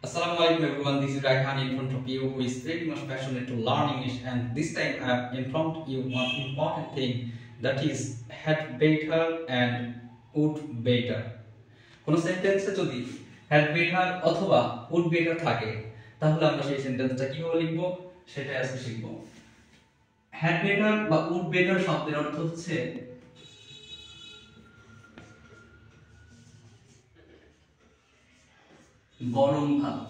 Assalamualaikum everyone, this is Raihan in front of you who is very much passionate to learn English, and this time I am in front of you one important thing, that is had better and would better. কোন সেন্টেন্সে যদি had better অথবা would better থাকে তাহলে আমরা সেই সেন্টেন্সটা কিভাবে লিখব সেটাই আজকে শিখব। had better বা would better শব্দের অর্থ হচ্ছে বরং ভালো।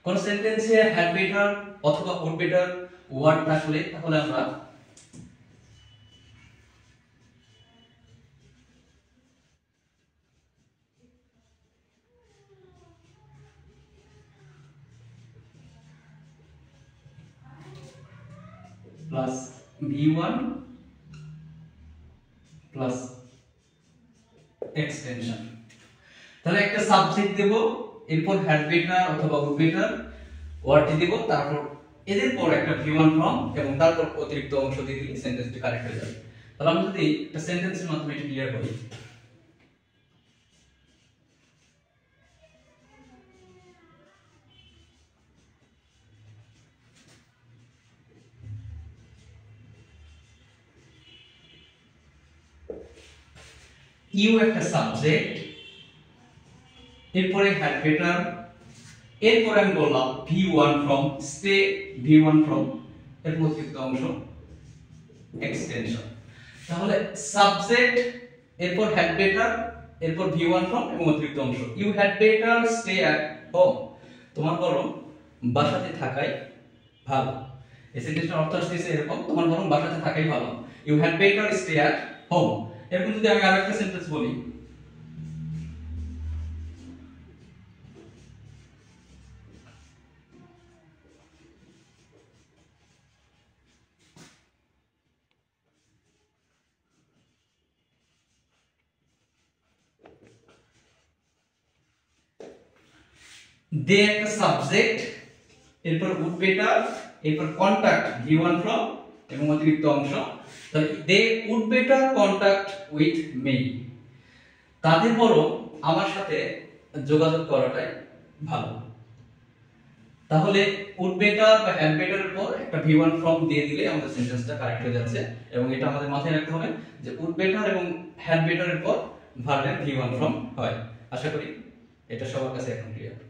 কোন সেন্টেন্সে had better অথবা would better ওয়ার্ড থাকলে তাহলে আমরা প্লাস v1 প্লাস এক্সটেনশন। তাহলে একটা সাবজেক্ট দেব, এরপর had better অথবা would better ওয়ার্ডটি দেব, তারপর এদের পর একটা v1 ফর্ম এবং তারপর অতিরিক্ত অংশ দিয়ে দিলে সেন্টেন্সটি কারেক্ট হয়ে যাবে। তাহলে আমরা যদি একটা সেন্টেন্সের মাধ্যমে এটা ক্লিয়ার করি, ইউ একটা সাবজেক্ট, এরপরে had better, এরপরে আমি বললাম v1 from stay, v1 from এর অতিরিক্ত অংশ এক্সটেনশন। তাহলে সাবজেক্ট, এরপর had better, এরপর v1 from এবং অতিরিক্ত অংশ। you had better stay at home, তোমার বরং বাসাতে থাকাই ভালো। এই সেন্টেন্সটার অর্থ আসছে এরকম, তোমার বরং বাসাতে থাকাই ভালো। you had better stay at home। এরকম যদি আমি আরেকটা সেন্টেন্স বলি, দে একটা সাবজেক্ট, এরপর would better, এরপর কন্টাক্ট v1 from এবং অতিরিক্ত অংশ। তাহলে দে would better contact with me, তাদের বরং আমার সাথে যোগাযোগ করাটাই ভালো। তাহলে would better বা had better এর পর একটা v1 from দিয়ে দিলে আমাদের সেন্টেন্সটা কারেক্ট হয়ে যাচ্ছে, এবং এটা আমাদের মাথায় রাখতে হবে যে would better এবং had better এর পর ভার্বের v1 from হয়। আশা করি এটা সবার কাছে এখন ক্লিয়ার।